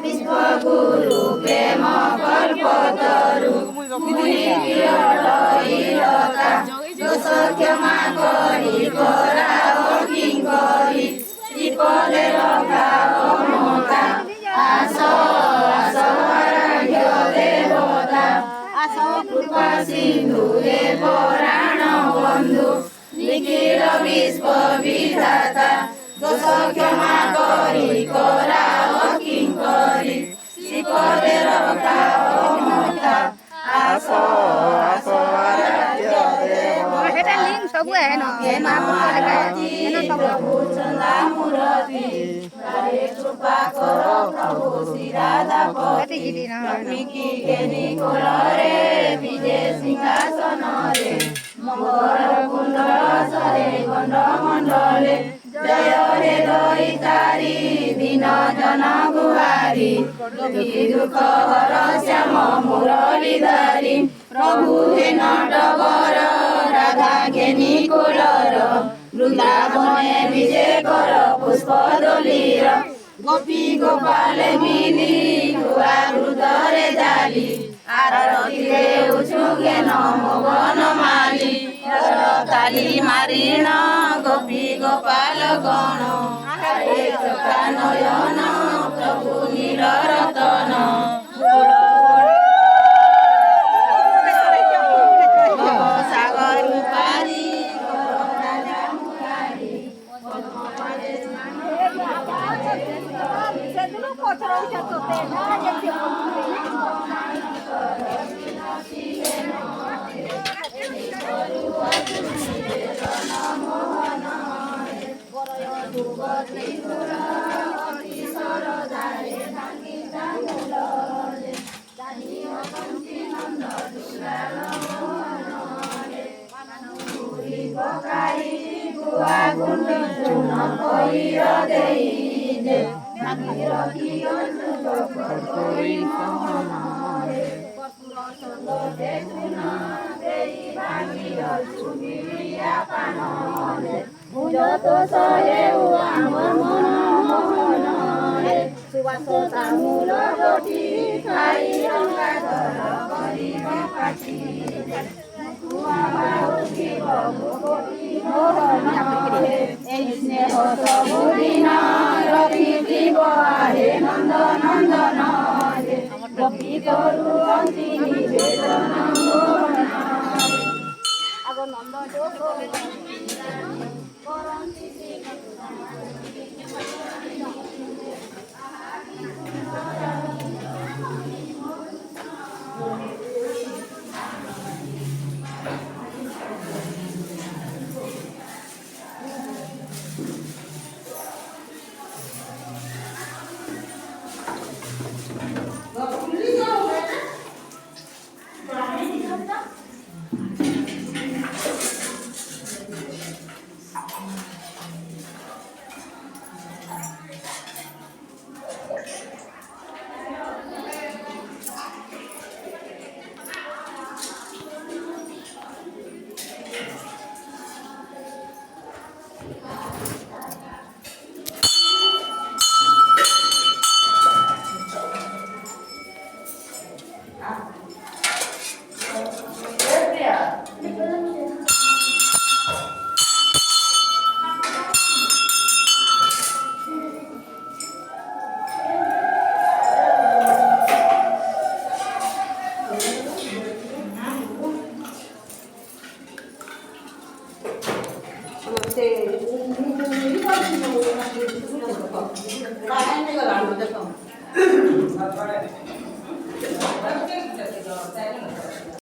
विश्वगुरु प्रेम कल्पतरु मुनि प्रियलका दोष क्षमा करी कराओ किङ्करी श्रीपदे रखाओ ममता आस आस आराध्य देवता आस कृपा सिन्धु हे पुराण बन्धु निखिल विश्व विधाता दोष क्षमा करी कराओ किङ्करी श्रीपदे रखाओ ममता आस आस आराध्य देवता सब है ना प्रभु चंदा मूर्ति कृपा करो प्रभु श्री राधापति लक्ष्मी की गेनी कोलरे विजय सिंहासन रे मंगल कुंडल सरे गंड मंडले जय हे दयितारी दीन जन गुहारी दुख हर श्याम मुरलीधारी प्रभु हे नटवर राधा ज्ञानी कोलर वृंदावने विजय कर पुष्प दलीर गोपी गोपाल मिली गुआ हृदय जाली आरती उछुगे मोहन माली ताली मारिण गोपी गोपाल गण नयन प्रभु नीलरतन Gracias.